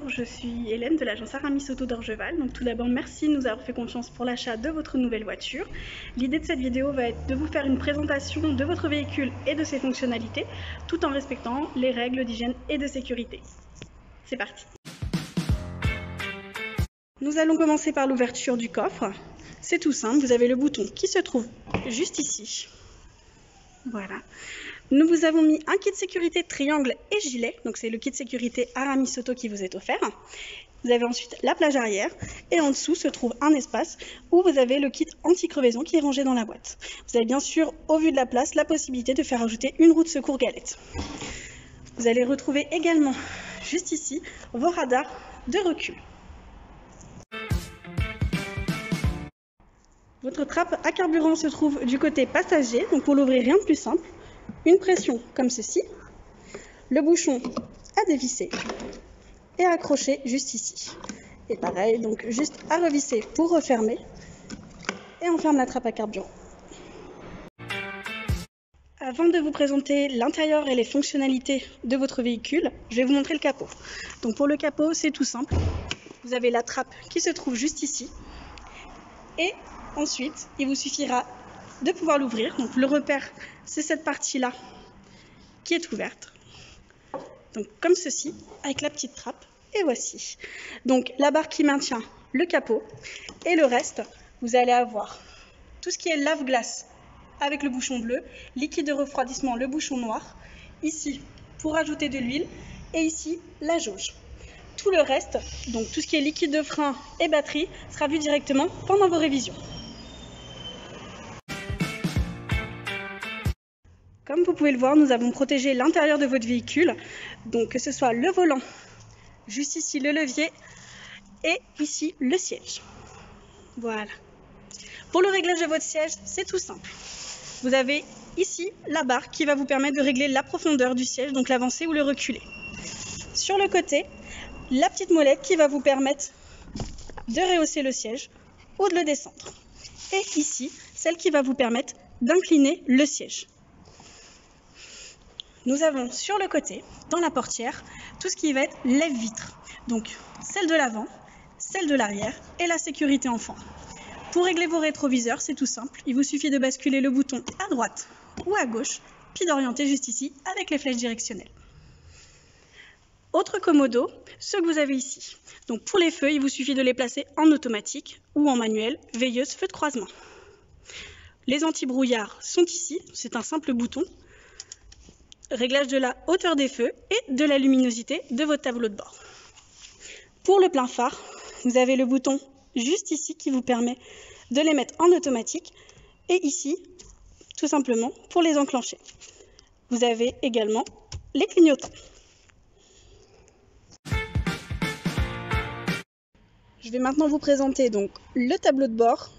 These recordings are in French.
Bonjour, je suis Hélène de l'agence Aramis Auto d'Orgeval. Donc tout d'abord, merci de nous avoir fait confiance pour l'achat de votre nouvelle voiture. L'idée de cette vidéo va être de vous faire une présentation de votre véhicule et de ses fonctionnalités, tout en respectant les règles d'hygiène et de sécurité. C'est parti. Nous allons commencer par l'ouverture du coffre. C'est tout simple, vous avez le bouton qui se trouve juste ici. Voilà. Nous vous avons mis un kit sécurité triangle et gilet, donc c'est le kit sécurité Aramis Auto qui vous est offert. Vous avez ensuite la plage arrière et en dessous se trouve un espace où vous avez le kit anti-crevaison qui est rangé dans la boîte. Vous avez bien sûr, au vu de la place, la possibilité de faire ajouter une roue de secours galette. Vous allez retrouver également, juste ici, vos radars de recul. Votre trappe à carburant se trouve du côté passager, donc pour l'ouvrir, rien de plus simple. Une pression comme ceci, le bouchon à dévisser et à accrocher juste ici. Et pareil, donc juste à revisser pour refermer et on ferme la trappe à carburant. Avant de vous présenter l'intérieur et les fonctionnalités de votre véhicule, je vais vous montrer le capot. Donc pour le capot, c'est tout simple. Vous avez la trappe qui se trouve juste ici et ensuite, il vous suffira de pouvoir l'ouvrir. Donc le repère, c'est cette partie-là qui est ouverte. Donc comme ceci, avec la petite trappe. Et voici. Donc la barre qui maintient le capot. Et le reste, vous allez avoir tout ce qui est lave-glace avec le bouchon bleu, liquide de refroidissement, le bouchon noir. Ici, pour ajouter de l'huile. Et ici, la jauge. Tout le reste, donc tout ce qui est liquide de frein et batterie, sera vu directement pendant vos révisions. Comme vous pouvez le voir, nous avons protégé l'intérieur de votre véhicule, donc que ce soit le volant, juste ici le levier et ici le siège. Voilà. Pour le réglage de votre siège, c'est tout simple. Vous avez ici la barre qui va vous permettre de régler la profondeur du siège, donc l'avancer ou le reculer. Sur le côté, la petite molette qui va vous permettre de rehausser le siège ou de le descendre. Et ici, celle qui va vous permettre d'incliner le siège. Nous avons sur le côté, dans la portière, tout ce qui va être lève-vitre. Donc celle de l'avant, celle de l'arrière et la sécurité enfant. Pour régler vos rétroviseurs, c'est tout simple. Il vous suffit de basculer le bouton à droite ou à gauche, puis d'orienter juste ici avec les flèches directionnelles. Autre commodo, ceux que vous avez ici. Donc pour les feux, il vous suffit de les placer en automatique ou en manuel, veilleuse, feu de croisement. Les anti-brouillards sont ici, c'est un simple bouton. Réglage de la hauteur des feux et de la luminosité de votre tableau de bord. Pour le plein phare, vous avez le bouton juste ici qui vous permet de les mettre en automatique et ici, tout simplement, pour les enclencher. Vous avez également les clignotants. Je vais maintenant vous présenter donc le tableau de bord,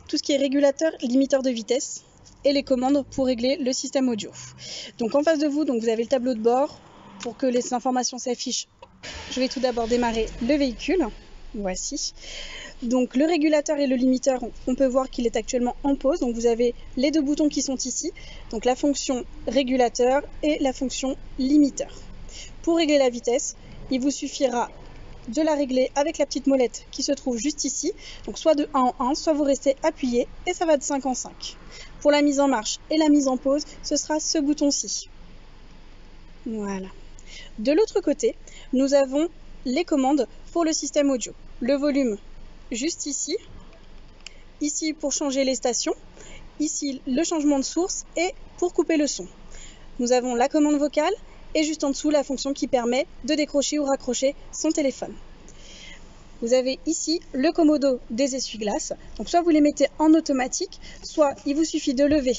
tout ce qui est régulateur, limiteur de vitesse, et les commandes pour régler le système audio. Donc en face de vous, donc vous avez le tableau de bord. Pour que les informations s'affichent, je vais tout d'abord démarrer le véhicule. Voici. Donc le régulateur et le limiteur, on peut voir qu'il est actuellement en pause. Donc vous avez les deux boutons qui sont ici. Donc la fonction régulateur et la fonction limiteur. Pour régler la vitesse, il vous suffira de la régler avec la petite molette qui se trouve juste ici. Donc soit de 1 en 1, soit vous restez appuyé et ça va de 5 en 5. Pour la mise en marche et la mise en pause, ce sera ce bouton-ci. Voilà. De l'autre côté, nous avons les commandes pour le système audio. Le volume, juste ici. Ici pour changer les stations. Ici, le changement de source et pour couper le son. Nous avons la commande vocale et juste en dessous, la fonction qui permet de décrocher ou raccrocher son téléphone. Vous avez ici le commodo des essuie-glaces. Donc soit vous les mettez en automatique, soit il vous suffit de lever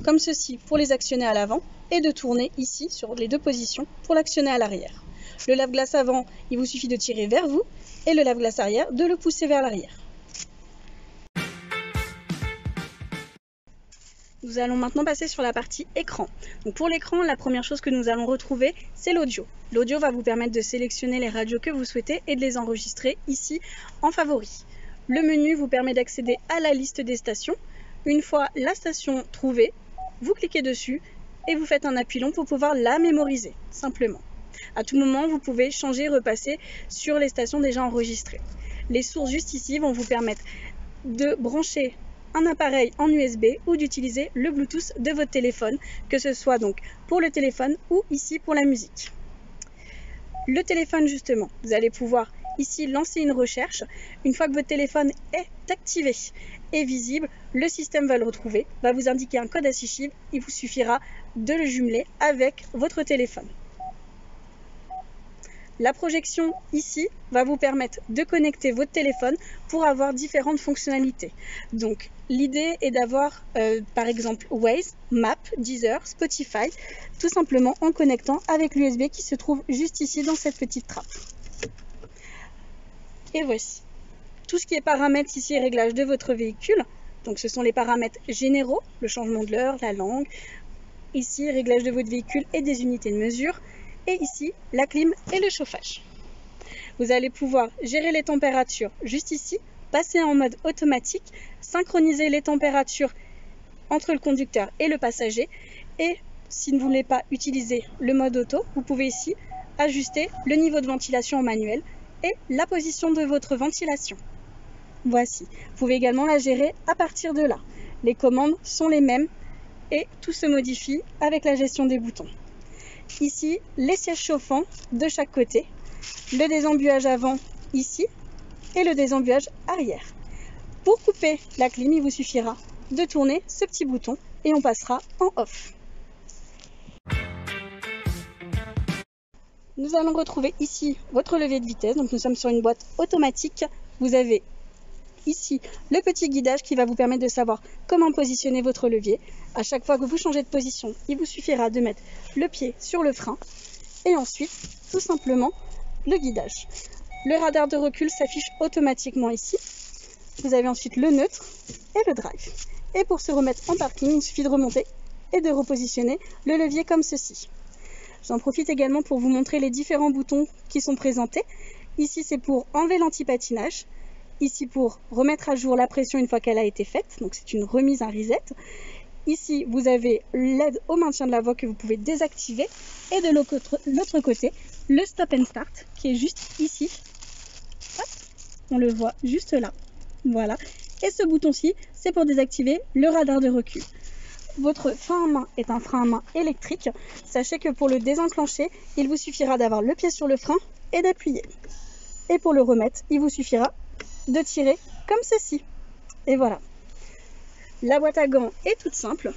comme ceci pour les actionner à l'avant et de tourner ici sur les deux positions pour l'actionner à l'arrière. Le lave-glace avant, il vous suffit de tirer vers vous et le lave-glace arrière de le pousser vers l'arrière. Nous allons maintenant passer sur la partie écran. Donc pour l'écran, la première chose que nous allons retrouver, c'est l'audio. L'audio va vous permettre de sélectionner les radios que vous souhaitez et de les enregistrer ici en favoris. Le menu vous permet d'accéder à la liste des stations. Une fois la station trouvée, vous cliquez dessus et vous faites un appui long pour pouvoir la mémoriser, simplement. À tout moment, vous pouvez changer et repasser sur les stations déjà enregistrées. Les sources juste ici vont vous permettre de brancher un appareil en USB ou d'utiliser le Bluetooth de votre téléphone, que ce soit donc pour le téléphone ou ici pour la musique. Le téléphone justement, vous allez pouvoir ici lancer une recherche. Une fois que votre téléphone est activé et visible, le système va le retrouver, va vous indiquer un code à 6 chiffres, il vous suffira de le jumeler avec votre téléphone. La projection ici va vous permettre de connecter votre téléphone pour avoir différentes fonctionnalités. Donc l'idée est d'avoir par exemple Waze, Maps, Deezer, Spotify, tout simplement en connectant avec l'USB qui se trouve juste ici dans cette petite trappe. Et voici tout ce qui est paramètres ici et réglages de votre véhicule. Donc ce sont les paramètres généraux, le changement de l'heure, la langue, ici réglage de votre véhicule et des unités de mesure. Et ici, la clim et le chauffage. Vous allez pouvoir gérer les températures juste ici, passer en mode automatique, synchroniser les températures entre le conducteur et le passager. Et si vous ne voulez pas utiliser le mode auto, vous pouvez ici ajuster le niveau de ventilation en manuel et la position de votre ventilation. Voici. Vous pouvez également la gérer à partir de là. Les commandes sont les mêmes et tout se modifie avec la gestion des boutons. Ici, les sièges chauffants de chaque côté, le désembuage avant ici et le désembuage arrière. Pour couper la clim, il vous suffira de tourner ce petit bouton et on passera en off. Nous allons retrouver ici votre levier de vitesse. Donc nous sommes sur une boîte automatique. Vous avez ici le petit guidage qui va vous permettre de savoir comment positionner votre levier. À chaque fois que vous changez de position, il vous suffira de mettre le pied sur le frein et ensuite tout simplement le guidage. Le radar de recul s'affiche automatiquement ici. Vous avez ensuite le neutre et le drive. Et pour se remettre en parking, il suffit de remonter et de repositionner le levier comme ceci. J'en profite également pour vous montrer les différents boutons qui sont présentés. Ici, c'est pour enlever l'anti-patinage. Ici, pour remettre à jour la pression une fois qu'elle a été faite. Donc, c'est une remise, un reset. Ici, vous avez l'aide au maintien de la voie que vous pouvez désactiver. Et de l'autre côté, le stop and start qui est juste ici. Hop, on le voit juste là. Voilà. Et ce bouton-ci, c'est pour désactiver le radar de recul. Votre frein à main est un frein à main électrique. Sachez que pour le désenclencher, il vous suffira d'avoir le pied sur le frein et d'appuyer. Et pour le remettre, il vous suffira de tirer comme ceci. Et voilà. La boîte à gants est toute simple.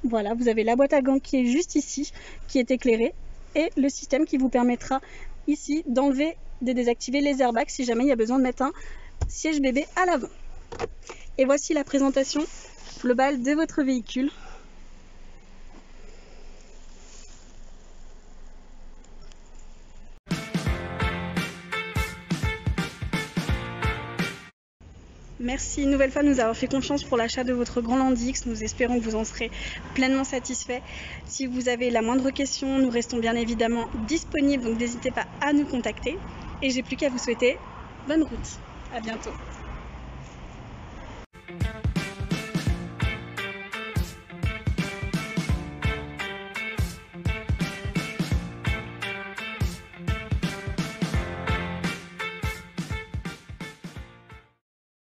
Voilà, vous avez la boîte à gants qui est juste ici, qui est éclairée, et le système qui vous permettra ici d'enlever, de désactiver les airbags si jamais il y a besoin de mettre un siège bébé à l'avant. Et voici la présentation globale de votre véhicule. Merci une nouvelle fois de nous avoir fait confiance pour l'achat de votre Grand Land X. Nous espérons que vous en serez pleinement satisfait. Si vous avez la moindre question, nous restons bien évidemment disponibles, donc n'hésitez pas à nous contacter. Et j'ai plus qu'à vous souhaiter bonne route. À bientôt.